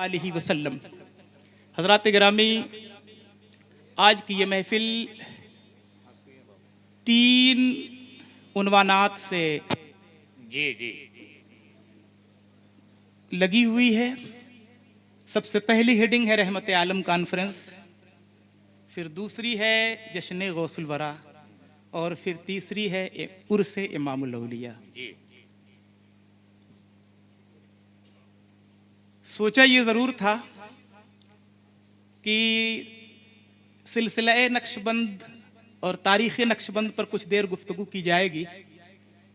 अलैहि वसल्लम। हज़रात गिरामी, आज की ये महफिल 3 उन्वानात से जी लगी हुई है। सबसे पहली हेडिंग है रहमत आलम कॉन्फ्रेंस, फिर दूसरी है जश्न गौसुल वरा, और फिर तीसरी है उर्स इमामुल औलिया। जी सोचा ये ज़रूर था कि सिलसिला नक्शबंद और तारीख़ नक्शबंद पर कुछ देर गुफ्तगू की जाएगी,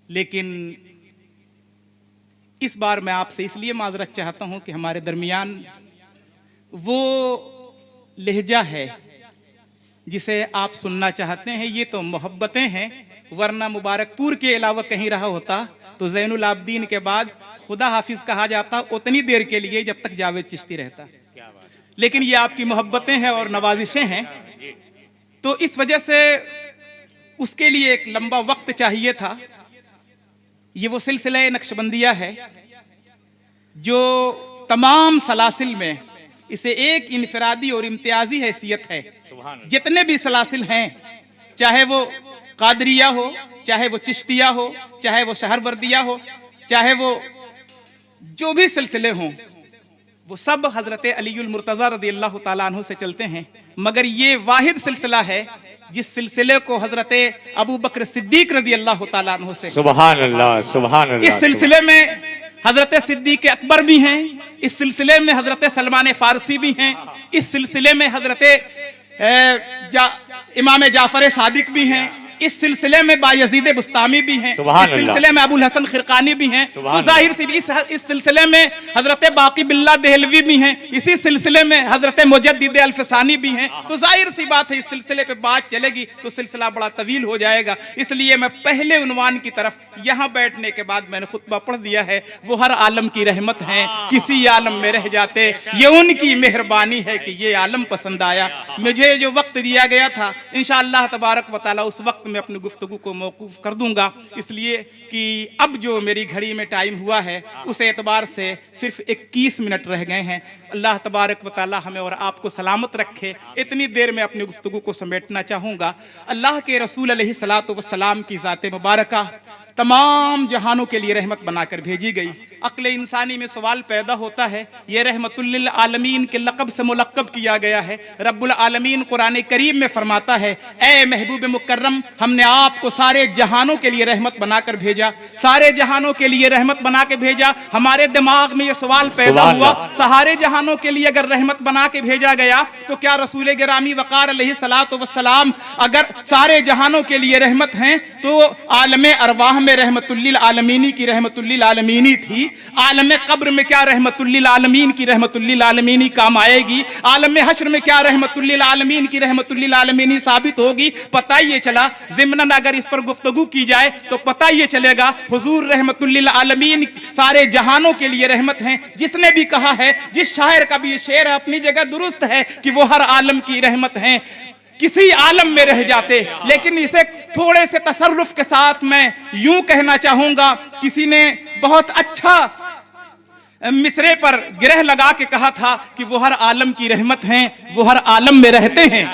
लेकिन इस बार मैं आपसे इसलिए माजरत चाहता हूं कि हमारे दरमियान वो लहजा है जिसे आप सुनना चाहते हैं। ये तो मोहब्बतें हैं, वरना मुबारकपुर के अलावा कहीं रहा होता तो ज़ैनुल आबदीन के बाद खुदा हाफिज कहा जाता उतनी देर के लिए जब तक जावेद चिश्ती रहता। क्या बात है। लेकिन ये आपकी मोहब्बतें हैं और नवाजिशें हैं, तो इस वजह से उसके लिए एक लंबा वक्त चाहिए था। ये वो सिलसिला नक्शबंदिया है जो तमाम सलासिल में इसे एक इनफरादी और इम्तियाजी हैसियत है। जितने भी सलासिल हैं, चाहे वो कादरिया हो, चाहे वो चिश्तिया हो, चाहे वो शहरवर्दिया हो, चाहे वो जो भी सिलसिले हों, वो सब हजरत अलीउल मुर्तज़ा रज़ियल्लाहु ताला अन्हु से चलते हैं। मगर ये वाहिद सिलसिला है जिस सिलसिले को हजरत अबू बकर सिद्दीक रज़ियल्लाहु ताला अन्हु से, सुभान अल्लाह, सुभान अल्लाह। इस सिलसिले में हजरत सिद्दीक अकबर भी हैं, इस सिलसिले में हजरत सलमान फारसी भी हैं, इस सिलसिले में हजरत इमाम जाफर सादिक भी हैं, इस सिलसिले में बायजीद बुस्तामी भी हैं, इस सिलसिले में अबुल हसन खिरकानी भी हैं, तो जाहिर सी इस सिलसिले में हजरत बाकी बिल्ला देहलवी भी हैं, इसी सिलसिले में हजरत मुजद्दिद अल्फसानी भी हैं। तो जाहिर सी बात है इस सिलसिले पे बात चलेगी तो सिलसिला बड़ा तवील हो जाएगा। इसलिए मैं पहले उन्वान की तरफ यहाँ बैठने के बाद मैंने खुतबा पढ़ दिया है, वो हर आलम की रहमत है, किसी आलम में रह जाते, ये उनकी मेहरबानी है कि ये आलम पसंद आया। मुझे जो वक्त दिया गया था इंशाअल्लाह तबारक व तआला उस वक्त में अपनी गुफ्तगू को मौकूफ कर दूंगा, इसलिए कि अब जो मेरी घड़ी में टाइम हुआ है उस एतबार से सिर्फ 21 मिनट रह गए हैं। अल्लाह तबारक व तआला हमें और आपको सलामत रखे। इतनी देर में अपनी गुफ्तगू को समेटना चाहूँगा। अल्लाह के रसूल अलैहिस्सलातु वस्सलाम की ज़ात मुबारका तमाम जहानों के लिए रहमत बनाकर भेजी गई। अक्ल इंसानी में सवाल पैदा होता है, ये रहमतुल लिल आलमीन के लक़ब से मुलक़्क़ब किया गया है। रब्बुल आलमीन कुरान करीम में फरमाता है, ए महबूब मुकर्रम, हमने आपको सारे जहानों के लिए रहमत बनाकर भेजा, सारे जहानों के लिए रहमत बना के भेजा। हमारे दिमाग में ये सवाल पैदा हुआ, सारे जहानों के लिए अगर रहमत बना के भेजा गया तो क्या रसूल गिरामी वक़ार अलैहिस्सलातु वस्सलाम अगर सारे जहानों के लिए रहमत हैं तो आलम अरवाह में रहमतुल लिल आलमीनी की रहमतुल लिल आलमीनी थी, आलम कब्र में क्या रहमतुल लिल आलमीन की रहमतुल लिल आलमीनी काम आएगी, आलम हश्र में क्या रहमतुल लिल आलमीन की रहमतुल लिल आलमीनी साबित होगी। पता ये चला, ज़िम्नन अगर इस पर गुफ्तगू की जाए तो पता ये चलेगा हुजूर रहमतुल लिल आलमीन सारे जहानों के लिए रहमत हैं। जिसने भी कहा है, जिस शायर का भी ये शेर अपनी जगह दुरुस्त है कि वो हर आलम की रहमत हैं, किसी आलम में रह जाते। लेकिन इसे थोड़े से तसर्रुफ के साथ मैं यूं कहना चाहूंगा, किसी ने बहुत अच्छा मिसरे पर गिरह लगा के कहा था कि वो हर आलम की रहमत हैं, वो हर आलम में रहते हैं,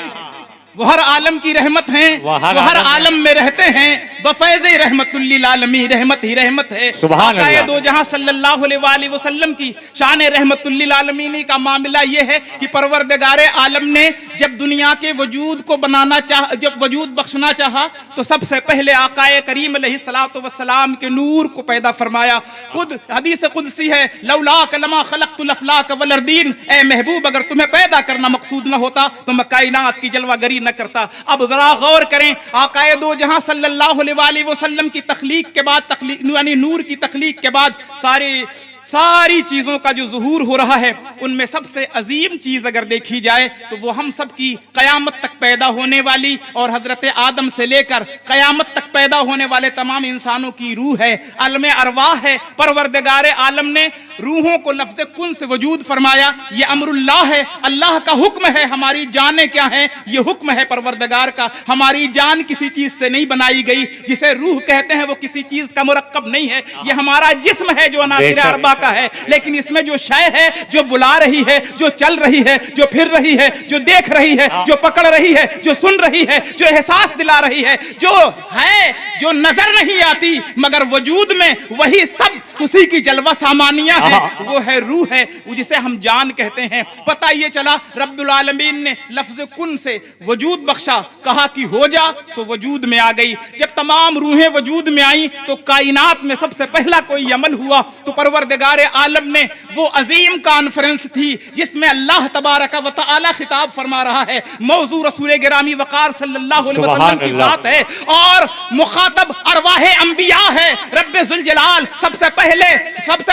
वो हर आलम की रहमत हैं, वो हर आलम में रहते हैं। बफैज़ रहमतुल लिल आलमीन, रहमत ही रहमत है। आक़ाए दो जहां सल्लल्लाहु अलैहि वसल्लम की शान रहमतुल लिल आलमीन का मामला ये है कि परवरदिगारे आलम ने जब दुनिया के वजूद को बनाना चाहा, जब वजूद बख्शना चाहा, तो सबसे पहले आक़ाए करीम अलैहिस्सलातु वस्सलाम के नूर को पैदा फरमाया। खुद हदीस कुदसी है, लौलाक लमा खलक़तुल अफ़लाक वल अर्दीन, ए महबूब अगर तुम्हें पैदा करना मकसूद न होता तो मैं कायनात की जलवागरी न करता। अब जरा गौर करें, आक़ाए दो जहां सल्लल्लाहु अलैहि वसल्लम की तख्लीक के बाद, यानी नूर की तख्लीक के बाद सारी चीजों का जो ज़ुहूर हो रहा है, उनमें सबसे अजीम चीज अगर देखी जाए तो वो हम सब की कयामत तक पैदा होने वाली और हजरत आदम से लेकर कयामत तक पैदा होने वाले तमाम इंसानों की रूह है, आलम अरवाह है। परवरदिगार आलम ने रूहों को लफ्ज़ कुन से वजूद फरमाया। ये अमरुल्लाह है, अल्लाह का हुक्म है। हमारी जानें क्या है? ये हुक्म है परवरदिगार का। हमारी जान किसी चीज से नहीं बनाई गई। जिसे रूह कहते हैं वो किसी चीज का मुरक्कब नहीं है, ये हमारा जिस्म है जो अनासिर अरबा का है, लेकिन इसमें जो शय है, जो बुला रही है, जो चल रही है, जो फिर रही है, जो देख रही है, जो पकड़ रही है, जो सुन रही है, जो एहसास दिला रही है, जो है, जो नजर नहीं आती मगर वजूद में वही सब उसी की जलवा सामानिया है, वो है रूह है, जिसे हम जान कहते हैं। पता ये चला रब्बुल आलमीन ने लफ्ज कुन से वजूद बख्शा, कहा कि हो जा, सो वजूद में आ गई। जब तमाम रूहें वजूद में आई तो कायनात में सबसे पहला कोई अमल हुआ तो परवरदिगार आलम ने वो अजीम कॉन्फ्रेंस थी जिसमें अल्लाह तबारक व तआला खिताब फरमा रहा है, मौजू रसूल गिरामी वकार सल्लल्लाहु अलैहि वसल्लम की बात है और मुखातब अरवाह अंबिया है। रब्बे जुल जलाल सबसे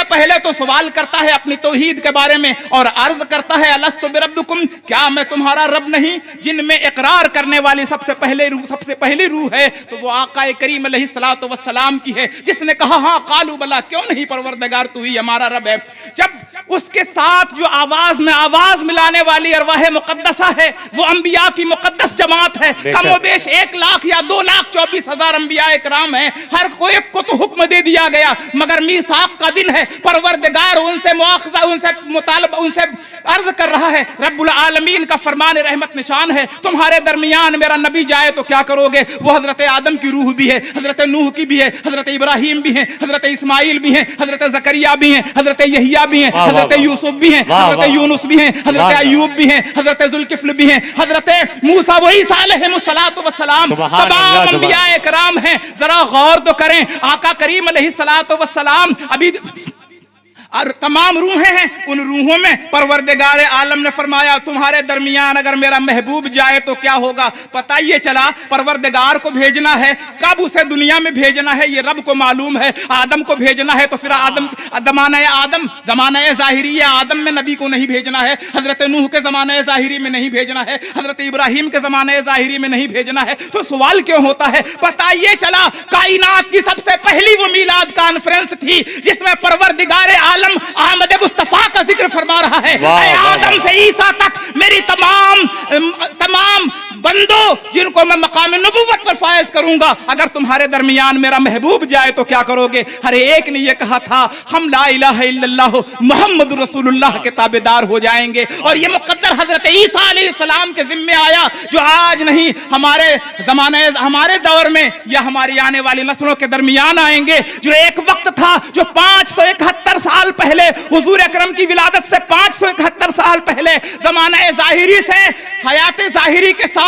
पहले तो सवाल करता है अपनी तौहीद के बारे में और अर्ज करता है अलस्तु बिरब्बिकुम, क्या मैं तुम्हारा रब नहीं? जिनमें इकरार करने वाली सबसे पहली रूह है तो वो आका करीम अलैहिस्सलातु वस्सलाम की है, जिसने कहा हाँ कालू बला, क्यों नहीं परवरदिगार तू ही हमारा रब है। जब उसके साथ जो आवाज में आवाज मिलाने वाली अरवाह मुकद्दसा है वो अंबिया की मुकद्दस जमात है, कमोबेश 1 लाख या 2,24,000 अंबिया इकराम है, हर कोई को तो हुक्म दे दिया गया मगर मीसाक का दिन है, परवरदिगार उनसे मुआखजा, उनसे मुतालबा, उनसे अर्ज कर रहा है। रब्बुल आलमीन का फरमान रहमत निशान है, तुम्हारे दरमियान मेरा नबी जाए तो क्या करोगे? वो हजरत आदम की रूह भी है, हजरत नूह की भी है, हजरत इब्राहिम भी है, हजरत इस्माइल भी है, हजरत जकरिया भी है, हजरत यहिया भी है, हजरत यूसुफ भी है, हजरत यूनुस भी है, हजरत अय्यूब भी है, हजरत जुल्किफ्ल भी है, हजरत मूसा व ईसा अलैहिमुस्सलातु वस्सलाम, तमाम अंबिया इकराम हैं। जरा गौर तो करें, आका करीम अलैहिस्सलातु वस्सलाम अभी और तमाम रूहें हैं, उन रूहों में परवरदिगार आलम ने फरमाया तुम्हारे दरमियान अगर मेरा महबूब जाए तो क्या होगा? पता ये चला परवरदिगार को भेजना है, कब उसे दुनिया में भेजना है ये रब को मालूम है। आदम को भेजना है तो फिर आदम ज़माना ज़ाहिरी आदम में नबी को नहीं भेजना है, हजरत नूह के ज़माना ज़ाहिरी में नहीं भेजना है, हजरत इब्राहिम के ज़माना ज़ाहिरी में नहीं भेजना है। तो सवाल क्यों होता है? पता ये चला कायनात की सबसे पहली वो मीलाद कॉन्फ्रेंस थी जिसमें परवरदिगार अहमद मुस्तफा का जिक्र फरमा रहा है, आदम से ईसा तक मेरी तमाम बंदो जिनको मैं मकाम नबुव्वत पर फायज करूंगा, अगर तुम्हारे दरमियान मेरा महबूब जाए तो क्या करोगे? हर एक ने यह कहा था हम ला इलाहा इल्लल्लाह मुहम्मद रसूलुल्लाह के ताबेदार हो जाएंगे। और यह मुकद्दर हजरत ईसा अलैहिस्सलाम के जिम्मे आया, जो आज नहीं हमारे दौर में या हमारी आने वाली नस्लों के दरमियान आएंगे। जो एक वक्त था जो 571 साल पहले हुजूर अकरम की विलादत से 571 साल पहले ज़माना ज़ाहिरी से हयात ज़ाहिरी के साथ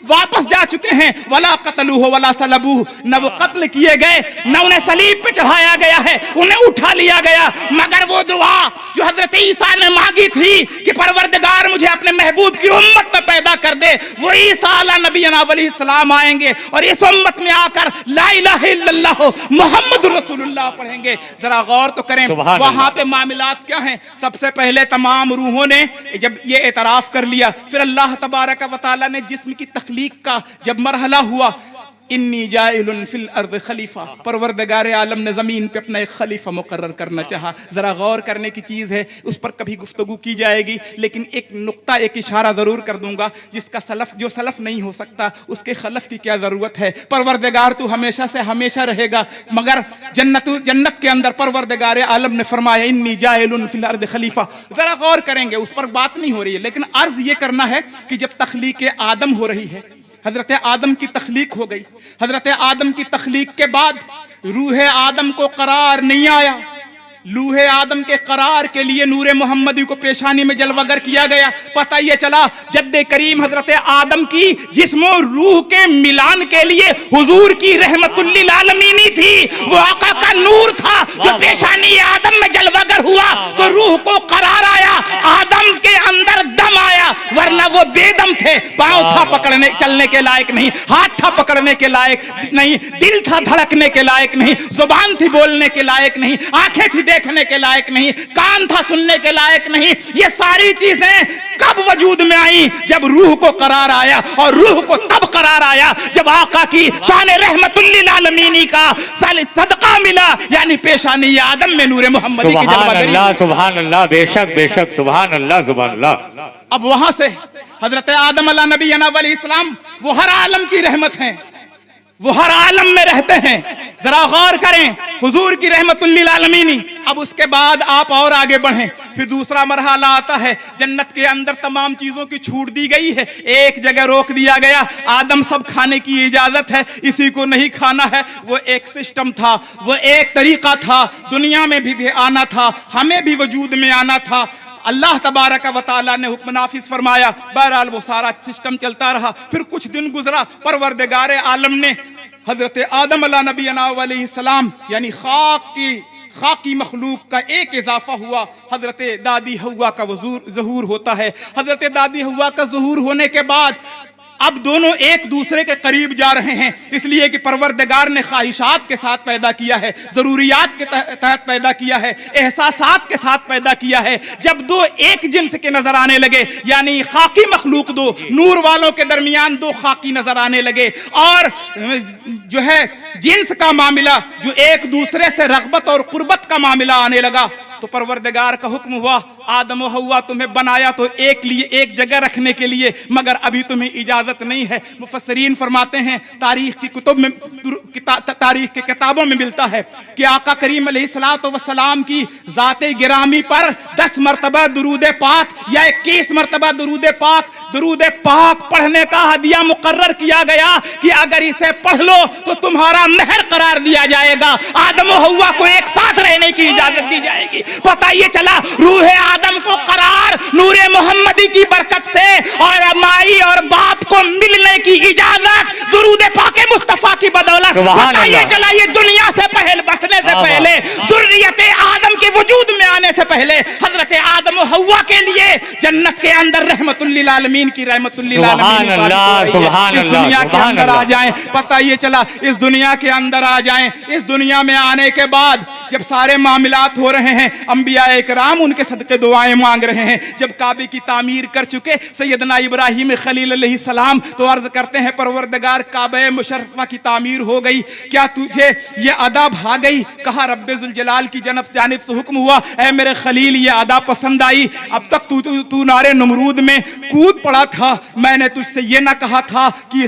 वापस जा चुके हैं। वला कतलूहु वला सलबूहु, न वो कत्ल किए गए न उन्हें सलीब पे चढ़ाया गया है, उन्हें उठा लिया गया। मगर वो दुआ जो हजरत ईसा ने मांगी थी कि परवरदिगार मुझे अपने महबूब की उम्मत में पैदा कर दे, वो ईसा अला नबीना अलैहिस्सलाम आएंगे और इस उम्मत में आकर ला इलाहा इल्लल्लाह मुहम्मदुर रसूलुल्लाह पढ़ेंगे। जरा गौर तो करें वहां पे मामलात क्या हैं। सबसे पहले तमाम रूहों ने जब ये एतराफ कर लिया, फिर अल्लाह तबारक व तआला ने जिस्म की तख्लीक का जब मरहला हुआ, इन्नी जाइलुन फिल अर्द खलीफा, परवरदिगार आलम ने ज़मीन पे अपना एक खलीफा मुकर्रर करना चाहा। ज़रा गौर करने की चीज़ है, उस पर कभी गुफ्तगू की जाएगी, लेकिन एक नुक्ता, एक इशारा ज़रूर कर दूंगा। जिसका सलफ जो सलफ नहीं हो सकता उसके खलफ की क्या ज़रूरत है? परवरदिगार तू हमेशा से हमेशा रहेगा, मगर जन्नत के अंदर परवरदिगार आलम ने फरमाया इन्नी जाइलुन फिल अर्द खलीफा। ज़रा गौर करेंगे, उस पर बात नहीं हो रही है, लेकिन अर्ज़ ये करना है कि जब तख्लीक आदम हो रही है, हजरत आदम की तख्लीक हो गई, हजरत आदम की तख्लीक के बाद रूह आदम को करार नहीं आया। लूहे आदम के करार के लिए नूरे मोहम्मदी को पेशानी में जलवागर किया गया। पता ये चला जद्दे करीम हजरत आदम की जिस्म और रूह के मिलान के लिए हुजूर की रहमतुल लिल आलमीनी थी, वो आका का नूर था जो पेशानी आदम में जलवागर हुआ तो रूह को करार आया, आदम के अंदर दम आया, वरना वो बेदम थे। पांव था पकड़ने चलने के लायक नहीं, हाथ था पकड़ने के लायक नहीं, दिल था धड़कने के लायक नहीं, जुबान थी बोलने के लायक नहीं, आंखें थी देखने के लायक नहीं, कान था सुनने के लायक नहीं। ये सारी चीजें कब वजूद में आई? जब रूह को करार आया, और रूह को तब करार आया जब आका की शान रहमतुल लिल आलमीनी का सदका मिला, यानी पेशानी आदम में नूरे मोहम्मदी की जलवागरी। सुभान अल्लाह, बेशक बेशक, सुभान अल्लाह सुभान अल्लाह। अब वहां से हजरत आदम अला नबी अलैहिस्सलाम वो हर आलम की रहमत हैं, वो हर आलम में रहते हैं। जरा गौर करें, हुजूर की रहमतुल लिल आलमीन। अब उसके बाद आप और आगे बढ़ें, फिर दूसरा मरहला आता है। जन्नत के अंदर तमाम चीजों की छूट दी गई है, एक जगह रोक दिया गया, आदम सब खाने की इजाजत है, इसी को नहीं खाना है। वो एक सिस्टम था, वो एक तरीका था, दुनिया में भी आना था, हमें भी वजूद में आना था। अल्लाह तबारक व तआला ने हुक्म नाफिज फरमाया, बहरहाल वो सारा सिस्टम चलता रहा। फिर कुछ दिन गुजरा, परवरदिगार आलम ने हजरत आदम अलैहिस्सलाम यानी खाकी मखलूक का एक इजाफा हुआ। हजरत दादी हव्वा का ज़हूर होता है। हजरत दादी हव्वा का ज़हूर होने के बाद अब दोनों एक दूसरे के करीब जा रहे हैं, इसलिए कि परवरदिगार ने ख्वाहिशात के साथ पैदा किया है, जरूरियात के तहत पैदा किया है, एहसासात के साथ पैदा किया है। जब दो एक जिन्स के नजर आने लगे, यानी खाकी मखलूक दो, नूर वालों के दरमियान दो खाकी नजर आने लगे, और जो है जिन्स का मामला, जो एक दूसरे से रग़बत और कुर्बत का मामला आने लगा, तो परवरदिगार का हुक्म हुआ, आदम और हव्वा तुम्हें बनाया तो एक जगह रखने के लिए, मगर अभी तुम्हें इजाजत नहीं है। मुफस्सिरीन फरमाते हैं, तारीख की किताबों में मिलता है कि आका करीम अलैहिस्सलाम की ज़ाते गिरामी पर 10 मरतबा दुरूद पाक या 21 मरतबा दुरूद पाक पढ़ने का हदिया मुकर्रर किया गया कि अगर इसे पढ़ लो तो तुम्हारा मेहर करार दिया जाएगा, आदम और हव्वा को एक साथ रहने की इजाजत दी जाएगी। पता ये चला, रूह आदम को करार नूरे मोहम्मदी की बरकत से और माई और बाप को मिलने की इजाजत दुरूद पाके मुस्तफा की बदौलत। पता ये चला, ये दुनिया से पहले बसने से पहले, ज़ुर्रियत आदम के वजूद में आने से पहले, हजरत आदम और हव्वा के लिए जन्नत के अंदर रहमतुल लिल आलमीन की रहमतुल लिल आलमीन इस दुनिया के अंदर आ जाएं। पता ये चला, इस दुनिया के अंदर आ जाएं। इस दुनिया में आने के बाद जब सारे मामलात हो रहे हैं, अंबिया इकराम उनके सदके दुआएं मांग रहे हैं। जब काबे की तामीर कर चुके सैयदना इब्राहिम खलील अलैहिस्सलाम तो अर्ज करते हैं, परवरदिगार काबे मुशर्रफा की तामीर हो गई, क्या तुझे ये अदा भा गई? कहा रब्बे जुल जलाल की जानिब से हुक्म हुआ, ऐ मेरे खलील ये अदा पसंद आई। अब तक तू नारे नमरूद में कूद पड़ा था, मैंने तुझसे ये ना कहा था कि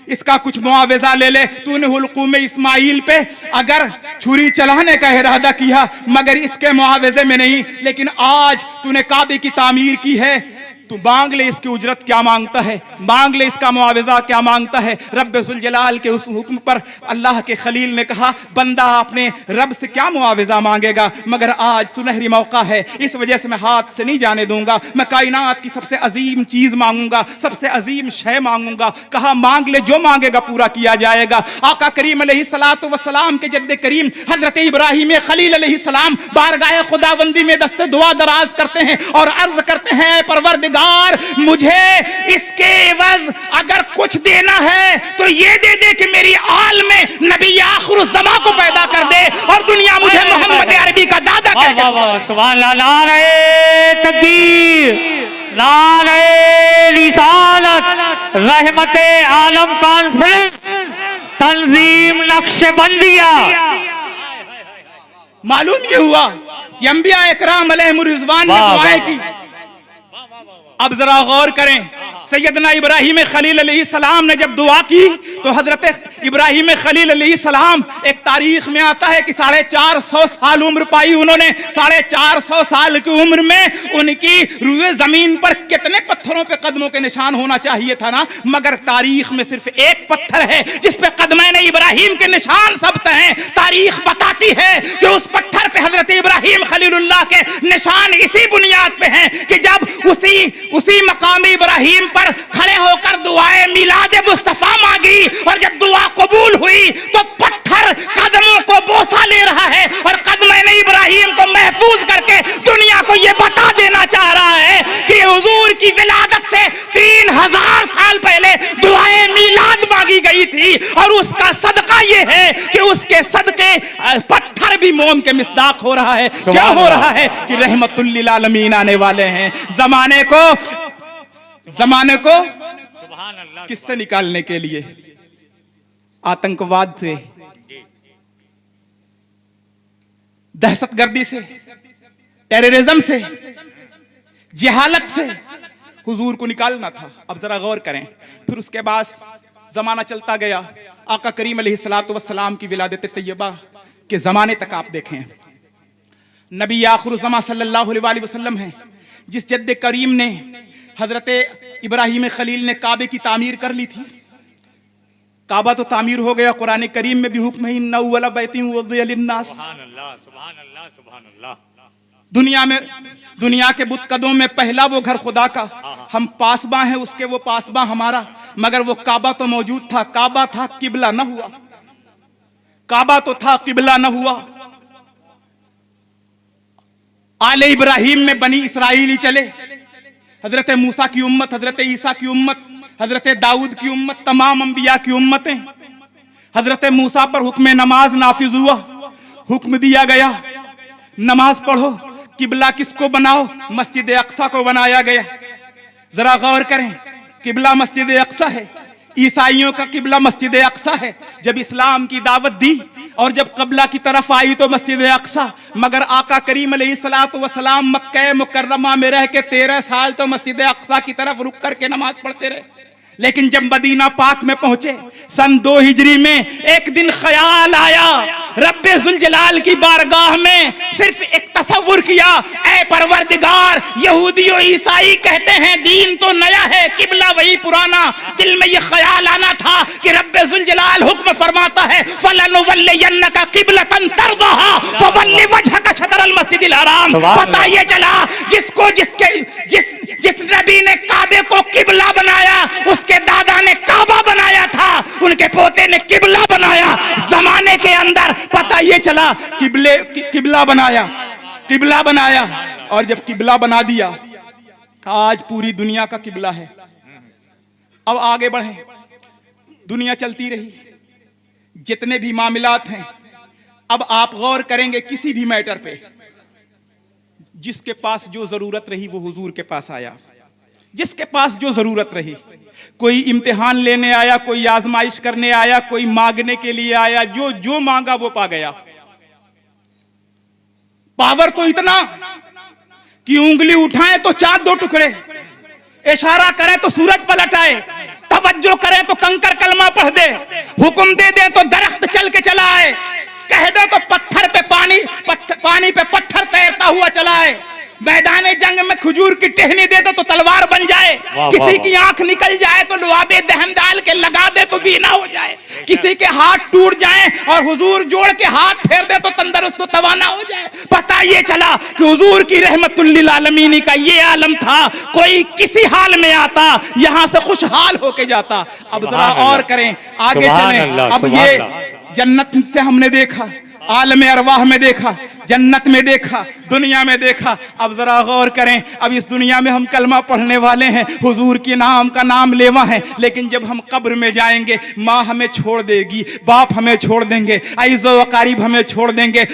इसका कुछ मुआवजा ले ले। तूने हुलकूम इस्माइल पे अगर छुरी चलाने का इरादा किया, मगर इसके मुआवजे में नहीं। लेकिन आज तूने काबे की तामीर की है, तू मांग ले इसकी उजरत क्या मांगता है, मांग ले इसका मुआवजा क्या मांगता है। रब्बे जुल जलाल के उस हुक्म पर अल्लाह के खलील ने कहा, बंदा अपने रब से क्या मुआवजा मांगेगा, मगर आज सुनहरी मौका है, इस वजह से मैं हाथ से नहीं जाने दूंगा। मैं कायनात की सबसे अजीम चीज मांगूंगा, सबसे अजीम शय मांगूंगा। कहा मांग ले, जो मांगेगा पूरा किया जाएगा। आका करीम अलैहिस्सलातु वस्सलाम के जद्दे करीम हजरत इब्राहिम खलील अलैहिस्सलाम बारगाह खुदाबंदी में दस्ते दुआ दराज करते हैं और अर्ज करते हैं, परवरदिगार मुझे इसके एवज अगर कुछ देना है तो ये दे दे कि मेरी आल में नबी आखिरुज़्ज़मा को पैदा कर दे और दुनिया मुझे मोहम्मद अरबी का दादा कह दे। सुभान अल्लाह, नारे तकबीर, नारे रिसालत, रहमते आलम कॉन्फ्रेंस, तंजीम नक्शबंदिया। मालूम ये हुआ कि अंबिया इकराम अलैहिमुर्रिज़वान ने दुआएं की। अब जरा गौर करें, सैयदना इब्राहिम खलील अलैहिस्सलाम ने जब दुआ की तो हजरत इब्राहिम खलील अलैहिस्सलाम, एक तारीख में आता है कि 450 साल उम्र पाई उन्होंने। 450 साल की उम्र में उनकी रूए जमीन पर कितने पत्थरों पे कदमों के निशान होना चाहिए था ना, मगर तारीख में सिर्फ एक पत्थर है जिस पे कदमैन इब्राहिम के निशान सबत हैं। तारीख बताती है कि उस पत्थर पे हजरत इब्राहिम खलीलुल्लाह के निशान इसी बुनियाद पे हैं कि जब उसी मकाम इब्राहिम पर खड़े होकर दुआए मिलाद मुस्तफा मांगी और जब दुआ कबूल हुई तो पत्थर कदमों को बोसा ले रहा है और कदमैन इब्राहिम को महफूज करके दुनिया को यह बता देना चाह रहा है कि हुजूर की विलादत से 3000 साल पहले दुआए मिलाद मांगी गई थी और उसका सदका यह है कि उसके सदके पत्थर भी मोम के मिसदाक हो रहा है। क्या हो रहा है कि रहमतुल लिल आलमीन आने वाले हैं। जमाने को किससे निकालने के लिए? आतंकवाद से, दहशतगर्दी से, टेररिज्म से, जिहालत से हुजूर को निकालना था। अब जरा गौर करें, फिर उसके बाद जमाना चलता गया। आका करीम अलैहिस्सलातु वस्सलाम की विलादत तैयबा के ज़माने तक आप देखें, नबी आखिरुज़्ज़मा सल्लल्लाहु अलैहि वसल्लम हैं, जिस जद्द करीम ने हज़रत इब्राहीम खलील ने काबे की तामीर कर ली थी। काबा तो तामीर हो गया, कुरान करीम में भी हुक्म है इन्ना अव्वला बैतिन वुदिअ लिन्नास। दुनिया के बुत कदों में पहला वो घर खुदा का, हम पासबा हैं उसके, वो पासबा हमारा, मगर वो काबा तो मौजूद था, काबा था किबला न हुआ, काबा तो था किबला न हुआ। आले इब्राहिम में बनी इसराइली चले, हजरत मूसा की उम्मत, हजरत ईसा की उम्मत, हजरत दाऊद की उम्मत, तमाम अंबिया की उम्मतें। हजरत मूसा पर हुक्म नमाज नाफिज हुआ, हुक्म दिया गया नमाज पढ़ो, किबला किसको बनाओ, मस्जिद अक्सा को बनाया गया। जरा गौर करें, किबला मस्जिद अक्सा है, ईसाइयों का किबला मस्जिद अक्सा है। जब इस्लाम की दावत दी और जब कबला की तरफ आई तो मस्जिद अक्सा, मगर आका करीम अलैहिस्सलातु वस्सलाम मक्का मुकर्रमा में रह के 13 साल तो मस्जिद अक्सा की तरफ रुक करके नमाज पढ़ते रहे। लेकिन जब मदीना पाक में पहुंचे सन 2 हिजरी में, एक दिन ख्याल आया, रब्बे जुल जलाल की बारगाह में सिर्फ एक तसव्वुर किया, ऐ परवरदिगार, यहूदी और ईसाई कहते हैं दीन तो नया है, किबला वही पुराना। दिल में ये ख्याल आना था कि रब्बे जुल जलाल हुक्म फरमाता है फलनुवल्लियन्नका किबलतन तर्दहा फवल्लि वजहका शतरल मस्जिदिल हराम। पता ये चला जिस नबी ने काबे को किबला बनाया, उसके दादा ने काबा बनाया था, उनके पोते ने किबला बनाया। जमाने के अंदर पता ये चला किबला बनाया, और जब किबला बना दिया, आज पूरी दुनिया का किबला है। अब आगे बढ़े, दुनिया चलती रही, जितने भी मामलात हैं, अब आप गौर करेंगे किसी भी मैटर पे, जिसके पास जो जरूरत रही वो हुजूर के पास आया, जिसके पास जो जरूरत रही। कोई इम्तिहान लेने आया, कोई आजमाइश करने आया, कोई मांगने के लिए आया, जो मांगा वो पा गया। पावर तो इतना कि उंगली उठाए तो चांद 2 टुकड़े, इशारा करे तो सूरज पलट आए, तवज्जो करे तो कंकर कलमा पढ़ दे, हुक्म दे दे तो दरख्त चल के चला आए, कह दो तो पत्थर पे पानी पे पत्थर तैरता हुआ चला आए, मैदाने जंग में खजूर की टहनी दे दो तो तलवार बन जाए, किसी की आंख निकल जाए तो लुआबे दहन डाल के लगा दे तो बीना हो जाए, किसी के हाथ टूट जाए और हुजूर जोड़ के हाथ फेर दे तो तंदुरुस्त तो तवाना हो जाए। पता ये चला कि हुजूर की रहमतुल लिल आलमीन का ये आलम था, कोई किसी हाल में आता यहां से खुशहाल होके जाता। अब जरा और करें, आगे चलें। अब ये जन्नत से हमने देखा, आलम अरवाह में देखा, जन्नत में देखा, दुनिया में देखा। अब जरा गौर करें, अब इस दुनिया में हम कलमा पढ़ने वाले हैं, हुजूर के नाम का नाम लेवा है, लेकिन जब हम कब्र में जाएंगे, माँ हमें छोड़ देगी, बाप हमें छोड़ देंगे, अईज़ो वकारीब हमें छोड़ देंगे,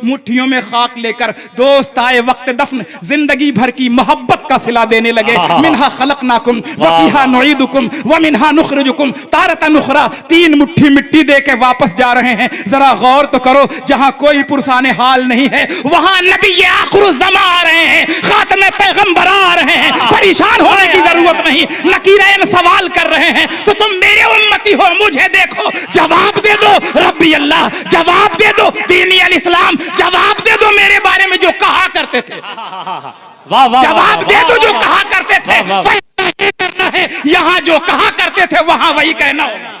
मुट्ठियों में खाक लेकर दोस्त आए वक्त दफन, जिंदगी भर की मोहब्बत का सिला देने लगे। मिन्हा खलकनाकुम व फीहा नुईदुकुम व मिन्हा नुखरिजुकुम तारतन उखरा, 3 मुट्ठी मिट्टी दे के वापस जा रहे हैं। जरा गौर तो करो, जहां कोई पुरसाने हाल नहीं है, वहां नबी आखिरुज़्ज़मा आ रहे हैं, खातमे पैगंबर आ रहे हैं, परेशान होने की जरूरत नहीं। नकीरैन सवाल कर रहे हैं, तो तुम मेरे उम्मती हो, मुझे देखो, जवाब दे दो रब्बी अल्लाह, जवाब दे दो दीनी अल इस्लाम, जवाब दे दो मेरे बारे में जो कहा करते थे, जवाब दे दो जो कहा करते थे। फैसला ये करना है, यहां जो कहा करते थे वहां वही कहना होगा।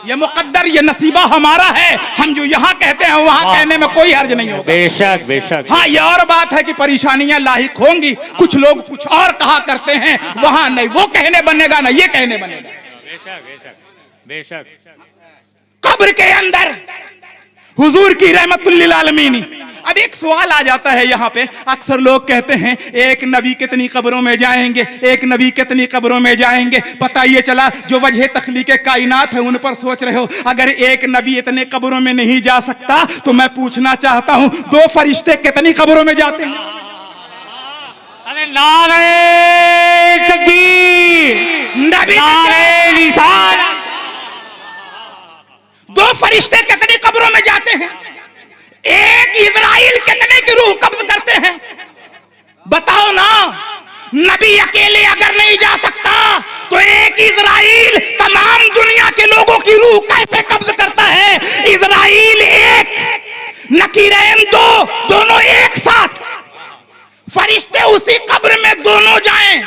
ये मुकद्दर, ये नसीबा हमारा है, हम जो यहाँ कहते हैं वहाँ कहने में कोई हर्ज नहीं होगा। बेशक बेशक। हाँ, ये और बात है कि परेशानियां लाहिक होंगी, कुछ लोग कुछ और कहा करते हैं, वहां नहीं वो कहने बनेगा ना ये कहने बनेगा। बेशक बेशक बेशक। कब्र के अंदर हुजूर की रहमतुल लिल आलमीन। अब एक सवाल आ जाता है यहाँ पे, अक्सर लोग कहते हैं एक नबी कितनी कब्रों में जाएंगे, एक नबी कितनी कब्रों में जाएंगे। पता ये चला जो वजह तख्लीक कायनात है उन पर सोच रहे हो। अगर एक नबी इतने कब्रों में नहीं जा सकता तो मैं पूछना चाहता हूँ 2 फरिश्ते कितनी कब्रों में जाते हैं? अरे नारे तकबीर, नारे रिसालत। 2 फरिश्ते कितनी कब्रों में जाते हैं? एक इज़राइल कितने की रूह कब्ज करते हैं? बताओ ना। नबी अकेले अगर नहीं जा सकता तो एक इजराइल तमाम दुनिया के लोगों की रूह कैसे कब्ज करता है? इजराइल एक, नकीरैन दो, दोनों एक साथ, फरिश्ते उसी कब्र में दोनों जाएं,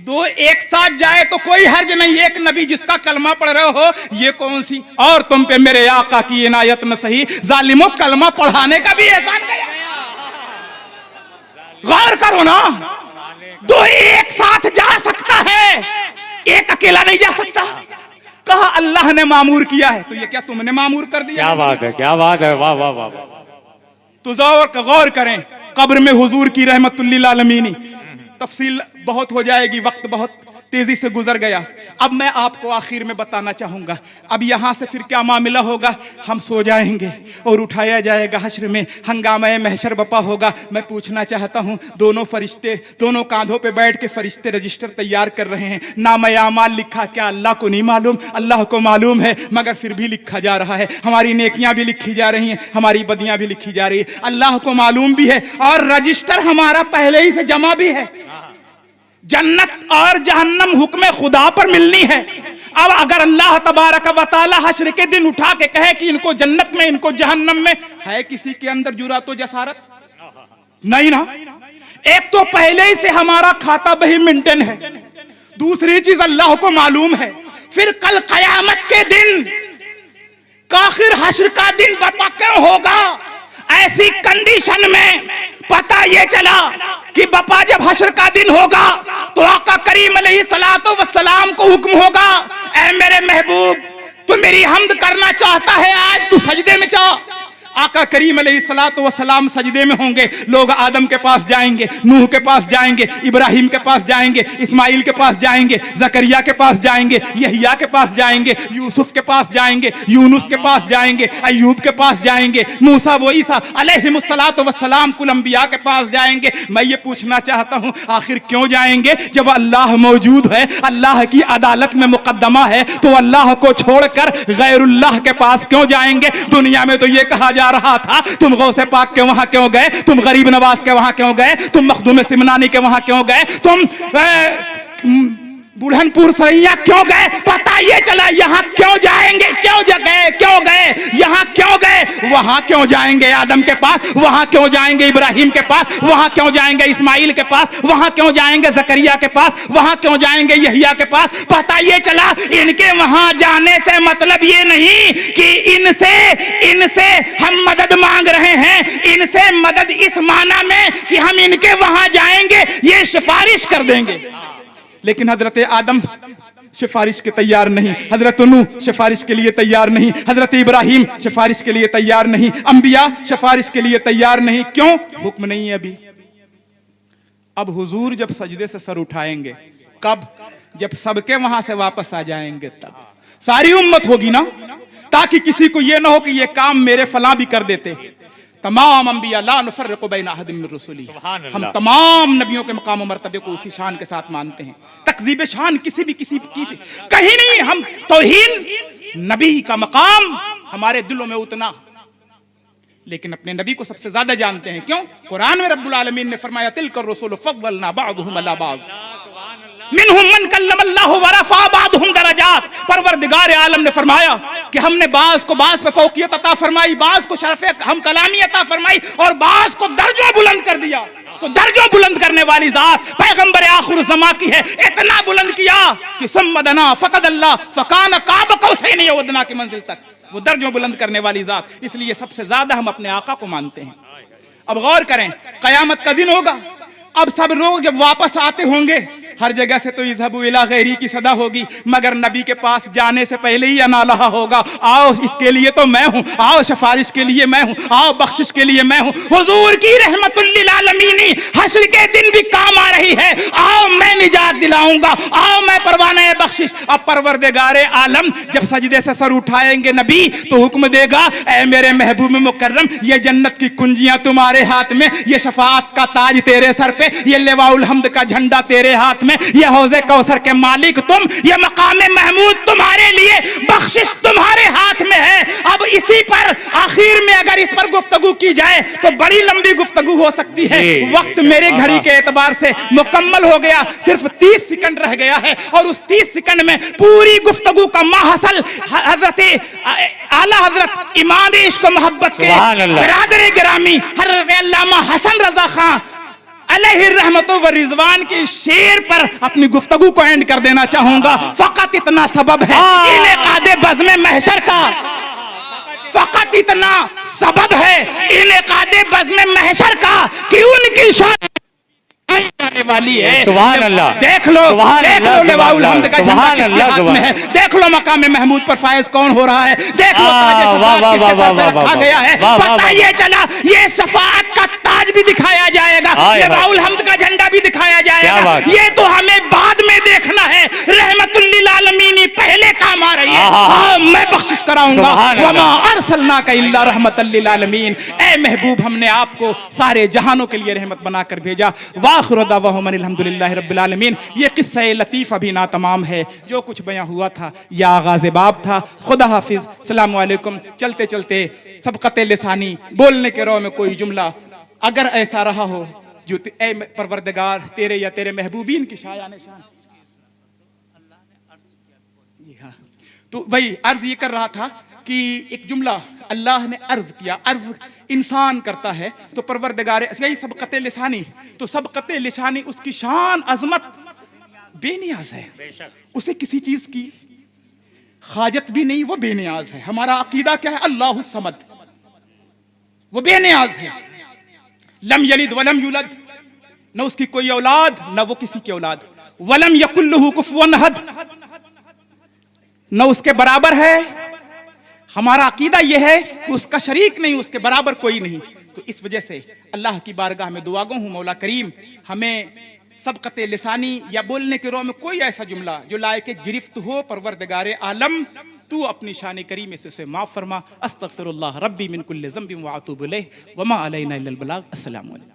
दो एक साथ जाए तो कोई हर्ज नहीं। एक नबी जिसका कलमा पढ़ रहे हो, ये कौन सी? और तुम पे मेरे आका की इनायत न सही, जालिमों कलमा पढ़ाने का भी एहसान गया। गौर करो ना, दो एक साथ जा सकता है, एक अकेला नहीं जा सकता। कहा अल्लाह ने मामूर किया है, तो ये क्या तुमने मामूर कर दिया? क्या बात है, क्या बात है, वाह वाह वाह। तो गौर करें, कब्र में हुजूर की रहमतुल्लिल आलमीनी। तफसील बहुत हो जाएगी, वक्त बहुत तेजी से गुजर गया। अब मैं आपको आखिर में बताना चाहूंगा, अब यहां से फिर क्या मामला होगा? हम सो जाएंगे और उठाया जाएगा हश्र में, हंगामा महशर बपा होगा। मैं पूछना चाहता हूं, दोनों फरिश्ते दोनों कांधों पे बैठ के फरिश्ते रजिस्टर तैयार कर रहे हैं, नाम आमाल लिखा, क्या अल्लाह को नहीं मालूम? अल्लाह को मालूम है, मगर फिर भी लिखा जा रहा है। हमारी नेकियां भी लिखी जा रही हैं, हमारी बदियां भी लिखी जा रही है, अल्लाह को मालूम भी है, और रजिस्टर हमारा पहले ही से जमा भी है। जन्नत और जहन्नम हुक्म खुदा पर मिलनी है। अब अगर अल्लाह तबारक व तआला हश्र के दिन उठा के कहे कि इनको जन्नत में, इनको जहन्नम में, है किसी के अंदर जुरात व जसारत? नहीं ना। एक तो पहले ही से हमारा खाता बही मेंटेन है, दूसरी चीज अल्लाह को मालूम है। फिर कल कयामत के दिन काखिर हश्र का दिन बता क्यों होगा? ऐसी कंडीशन में पता ये चला कि बापा जब हश्र का दिन होगा तो आका करीम अलैहिस्सलातु वस्सलाम को हुक्म होगा, ऐ मेरे महबूब, तू मेरी हम्द करना चाहता है, आज तू सजदे में जा। आका करीम अलैहिस्सलातु वस्सलाम सजदे में होंगे। लोग आदम के पास जाएंगे, नूह के पास जाएंगे, इब्राहिम के पास जाएंगे, इस्माइल के पास जाएंगे, जकरिया के पास जाएंगे, यहिया के पास जाएंगे, यूसुफ के पास जाएंगे, यूनुस के पास जाएंगे, अय्यूब के पास जाएंगे, मूसा व ईसा अलैहिमुस्सलातु वस्सलाम कुल अंबिया के पास जाएंगे। मैं ये पूछना चाहता हूँ, आखिर क्यों जाएंगे? जब अल्लाह मौजूद है, अल्लाह की अदालत में मुकद्दमा है, तो अल्लाह को छोड़कर गैरुल्लाह के पास क्यों जाएंगे? दुनिया में तो ये कहा जा रहा था, तुम गौसे पाक के वहां क्यों गए, तुम गरीब नवाज के वहां क्यों गए, तुम मखदूम सिमनानी के वहां क्यों गए, तुम बुढ़नपुर सैया क्यों गए? पता ये चला यहाँ क्यों जाएंगे, क्यों गए, यहाँ क्यों गए, वहां क्यों जाएंगे आदम के पास, वहां क्यों जाएंगे इब्राहिम के पास, वहां क्यों जाएंगे इस्माइल के पास, वहां क्यों जाएंगे जकरिया के पास, वहां क्यों जाएंगे यहिया के पास? पता ये चला इनके वहां जाने से मतलब ये नहीं कि इनसे हम मदद मांग रहे हैं, इनसे मदद इस माना में कि हम इनके वहां जाएंगे, ये सिफारिश कर देंगे। लेकिन हजरत आदम सिफारिश के तैयार नहीं, हजरत नूह सिफारिश के लिए तैयार नहीं, हजरत इब्राहिम सिफारिश के लिए तैयार नहीं, अंबिया सिफारिश के लिए तैयार नहीं। क्यों? हुक्म नहीं है अभी। अब हुजूर जब सजदे से सर उठाएंगे, कब? जब सबके वहां से वापस आ जाएंगे, तब सारी उम्मत होगी ना, ताकि किसी को यह ना हो कि यह काम मेरे फलां भी कर देते। तमाम अंबिया ला नुफर्रिकु बैन अहदिन मिन रुसुली, हम तमाम नबियों के मकाम और मर्तबे को उसी शान के साथ मानते हैं। तकजीब शान किसी की कहीं नहीं। हम तौहीन नबी का मकाम हमारे दिलों में उतना, लेकिन अपने नबी को सबसे ज्यादा जानते हैं। क्यों? कुरान में रब्बुल आलमीन ने फरमाया, तिलकर रुसुल फद्दलना बअदहुम अला बअद मिनहुम मन कल्लमल्लाहु व रफा बअदहुम दरजात। परवरदिगार आलम ने फरमाया कि हमने बाज को बाज पे फौकियत अता फरमाई, बाज को शरफ़े हम कलामी अता फरमाई, और बाज को दर्जों बुलंद कर दिया। तो दर्जों बुलंद करने वाली जात पैगंबर आखिर ज़मा की है। इतना बुलंद किया कि सुम्मदना फ़क़दल्लाह फ़कान काब कौसैन अव अदना की मंजिल तक, वो दर्जों बुलंद करने वाली जात। इसलिए सबसे ज्यादा हम अपने आका को मानते हैं। अब गौर करें, कयामत का दिन होगा। अब सब लोग जब वापस आते होंगे, हर जगह से तो इज़हबू इला गैरी की सदा होगी, मगर नबी के पास जाने से पहले ही अनालहा होगा, आओ इसके लिए तो मैं हूं, आओ सिफारिश के लिए मैं हूं, आओ बख्शिश के लिए मैं हूं। हुजूर की रहमतुल्लिल आलमीनी हश्र के दिन भी काम आ रही है, आओ मैं निजात दिलाऊंगा, आओ मैं परवाने बख्शिश। अब परवरदिगारे आलम जब सजदे से सर उठाएंगे नबी, तो हुक्म देगा, ऐ मेरे महबूब मुकर्रम, ये जन्नत की कुंजियां तुम्हारे हाथ में, ये शफाअत का ताज तेरे सर पे, ये लिवाउल हम्द का झंडा तेरे हाथ में, ये हौज़े कौसर के मालिक तुम, ये मकामे महमूद तुम्हारे लिए, बख्शिश तुम्हारे हाथ में है। अब इसी पर आखिर में अगर इस पर गुफ्तगू की जाए तो बड़ी लंबी गुफ्तगू हो सकती है। वक्त मेरे घड़ी के एतबार से मुकम्मल हो गया। सिर्फ सिर्फ 30 सेकंड रह गया है और उस 30 सेकंड में पूरी गुफ्तगू का माहसल हजरत आला हजरत इमाम इश्क मोहब्बत के बिरादर गिरामी हजरत अल्लामा हसन रजा खां अलैहि रहमतुल्लाह व रिजवान के शेर पर अपनी गुफ्तगू को एंड कर देना चाहूंगा। फकत इतना सबब है इनेकादे बज़्म महशर का, फकत इतना सबब है इनेकादे बज़्म महशर का कि उनकी शान आने वाली है। सुभान अल्लाह। देख लो लिवाउल हम्द का झंडा किसके हाथ में है, देख लो मकाम महमूद पर फायज कौन हो रहा है, देख लो ताज शफाअत किसके सर पे रखा गया है। पता ये चला ये शफाअत का ताज भी दिखाया जाएगा, लिवाउल हम्द का झंडा भी दिखाया जाएगा। ये तो हमें बाद में देखना है, रहमतुल लिल आलमीन पहले काम आ रही है। मैं बख्शिश कराऊंगा, वमा अरसलनाका इल्ला रहमतल लिल आलमीन। ए महबूब हमने आपको सारे जहानों के लिए रहमत बनाकर भेजा। वाखिर दावाहुम अल्हम्दुलिल्लाहि रब्बिल आलमीन। ये किस्सा लतीफ अभी ना तमाम है, जो कुछ बयां हुआ था या आगाज़ बाब था। खुदा हाफिज, अस्सलामु अलैकुम। चलते चलते सबक़ते लिसानी, बोलने के रौ में कोई जुमला अगर ऐसा रहा हो जो ए परवरदिगार तेरे या तेरे महबूबीन की शायान शान। तो भाई अर्ज ये कर रहा था कि एक जुमला अल्लाह ने अर्ज किया, अर्ज इंसान करता है तो परवरदिगार, यही सबक़ते लिसानी, तो सबक़ते लिसानी उसकी शान अजमत बेनियाज है, उसे किसी चीज की हाजत भी नहीं, वो बेनियाज है। हमारा अकीदा क्या है? अल्लाहु समद, वो बेनियाज है। लम यलिद वलम यूलद, न उसकी कोई औलाद न वो किसी की औलाद। वलम यकुल लहू कुफुवन अहद, न उसके बराबर है। हमारा अकीदा यह है कि उसका शरीक नहीं, उसके बराबर कोई नहीं। तो इस वजह से अल्लाह की बारगाह में दुआ गो हूँ, मौला करीम हमें सबक़ते लिसानी या बोलने के रो में कोई ऐसा जुमला जो लायक गिरफ्त हो, परवरदिगार आलम तू अपनी शान करीम से उसे माफ़ फरमा। अस्तग़फिरुल्लाह रब्बी मिन कुल्लि ज़ंबिन व अतूबु इलैह व मा अलैना इल्लल बलाग। अस्सलामु अलैकुम।